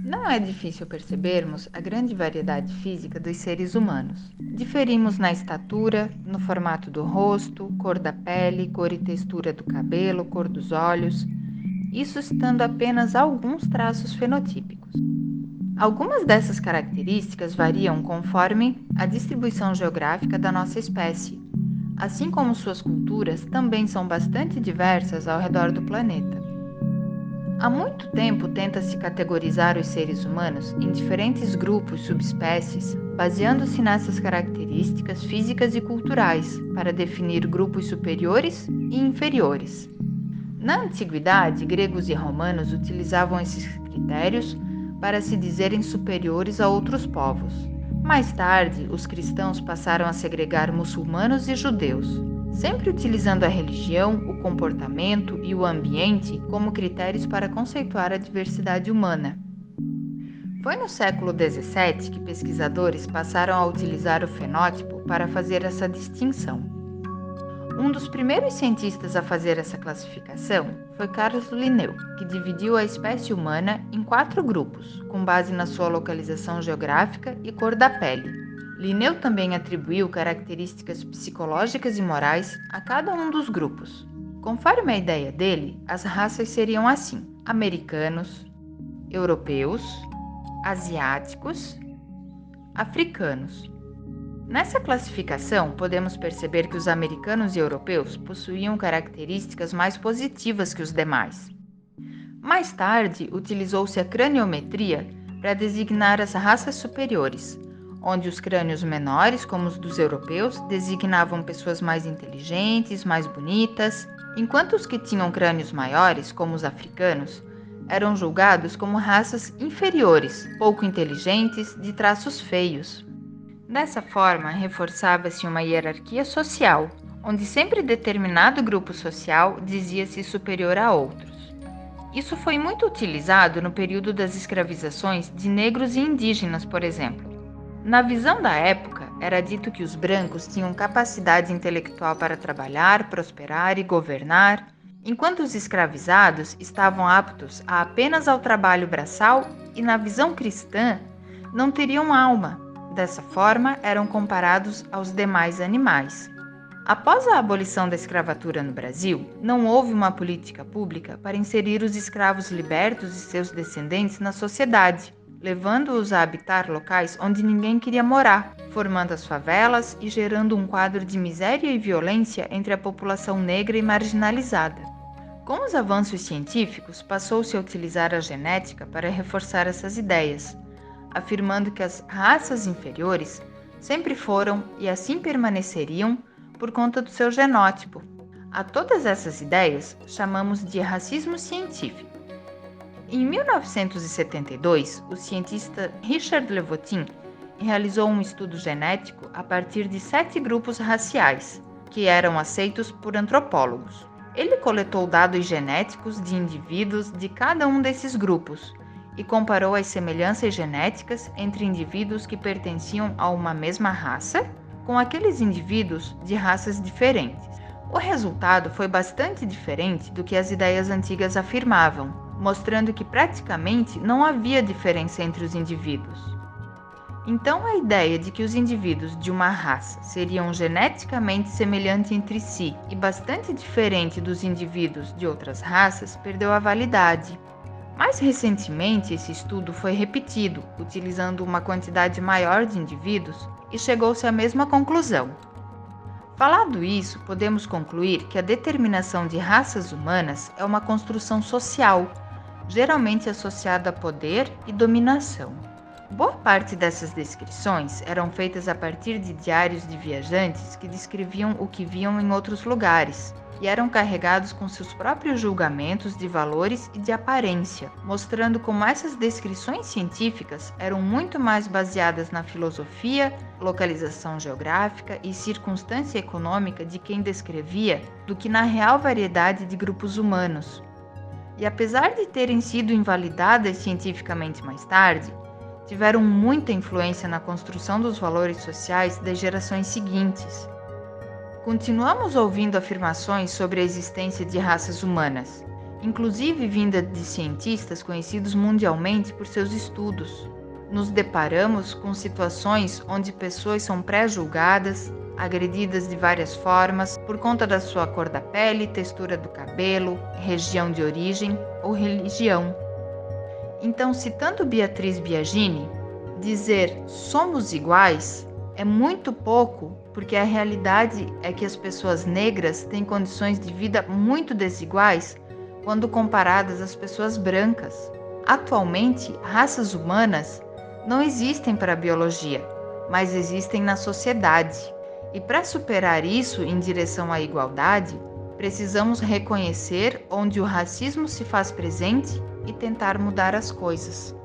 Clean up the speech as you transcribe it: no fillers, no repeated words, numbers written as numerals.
Não é difícil percebermos a grande variedade física dos seres humanos. Diferimos na estatura, no formato do rosto, cor da pele, cor e textura do cabelo, cor dos olhos, isso citando apenas alguns traços fenotípicos. Algumas dessas características variam conforme a distribuição geográfica da nossa espécie, assim como suas culturas também são bastante diversas ao redor do planeta. Há muito tempo tenta-se categorizar os seres humanos em diferentes grupos subespécies, baseando-se nessas características físicas e culturais, para definir grupos superiores e inferiores. Na antiguidade, gregos e romanos utilizavam esses critérios para se dizerem superiores a outros povos. Mais tarde, os cristãos passaram a segregar muçulmanos e judeus, sempre utilizando a religião, o comportamento e o ambiente como critérios para conceituar a diversidade humana. Foi no século XVII que pesquisadores passaram a utilizar o fenótipo para fazer essa distinção. Um dos primeiros cientistas a fazer essa classificação foi Carlos Linneu, que dividiu a espécie humana em 4 grupos, com base na sua localização geográfica e cor da pele. Linneu também atribuiu características psicológicas e morais a cada um dos grupos. Conforme a ideia dele, as raças seriam assim: americanos, europeus, asiáticos, africanos. Nessa classificação, podemos perceber que os americanos e europeus possuíam características mais positivas que os demais. Mais tarde, utilizou-se a craniometria para designar as raças superiores, onde os crânios menores, como os dos europeus, designavam pessoas mais inteligentes, mais bonitas, enquanto os que tinham crânios maiores, como os africanos, eram julgados como raças inferiores, pouco inteligentes, de traços feios. Dessa forma, reforçava-se uma hierarquia social, onde sempre determinado grupo social dizia-se superior a outros. Isso foi muito utilizado no período das escravizações de negros e indígenas, por exemplo. Na visão da época, era dito que os brancos tinham capacidade intelectual para trabalhar, prosperar e governar, enquanto os escravizados estavam aptos apenas ao trabalho braçal e, na visão cristã, não teriam alma. Dessa forma, eram comparados aos demais animais. Após a abolição da escravatura no Brasil, não houve uma política pública para inserir os escravos libertos e seus descendentes na sociedade, levando-os a habitar locais onde ninguém queria morar, formando as favelas e gerando um quadro de miséria e violência entre a população negra e marginalizada. Com os avanços científicos, passou-se a utilizar a genética para reforçar essas ideias, afirmando que as raças inferiores sempre foram e assim permaneceriam por conta do seu genótipo. A todas essas ideias chamamos de racismo científico. Em 1972, o cientista Richard Levotin realizou um estudo genético a partir de 7 grupos raciais, que eram aceitos por antropólogos. Ele coletou dados genéticos de indivíduos de cada um desses grupos e comparou as semelhanças genéticas entre indivíduos que pertenciam a uma mesma raça com aqueles indivíduos de raças diferentes. O resultado foi bastante diferente do que as ideias antigas afirmavam, mostrando que praticamente não havia diferença entre os indivíduos. Então, a ideia de que os indivíduos de uma raça seriam geneticamente semelhantes entre si e bastante diferente dos indivíduos de outras raças perdeu a validade. Mais recentemente, esse estudo foi repetido, utilizando uma quantidade maior de indivíduos, e chegou-se à mesma conclusão. Falado isso, podemos concluir que a determinação de raças humanas é uma construção social, geralmente associada a poder e dominação. Boa parte dessas descrições eram feitas a partir de diários de viajantes que descreviam o que viam em outros lugares, e eram carregados com seus próprios julgamentos de valores e de aparência, mostrando como essas descrições científicas eram muito mais baseadas na filosofia, localização geográfica e circunstância econômica de quem descrevia do que na real variedade de grupos humanos. E apesar de terem sido invalidadas cientificamente mais tarde, tiveram muita influência na construção dos valores sociais das gerações seguintes. Continuamos ouvindo afirmações sobre a existência de raças humanas, inclusive vinda de cientistas conhecidos mundialmente por seus estudos. Nos deparamos com situações onde pessoas são pré-julgadas, agredidas de várias formas por conta da sua cor da pele, textura do cabelo, região de origem ou religião. Então, citando Beatriz Biagini, dizer somos iguais é muito pouco, porque a realidade é que as pessoas negras têm condições de vida muito desiguais quando comparadas às pessoas brancas. Atualmente, raças humanas não existem para a biologia, mas existem na sociedade. E para superar isso em direção à igualdade, precisamos reconhecer onde o racismo se faz presente e tentar mudar as coisas.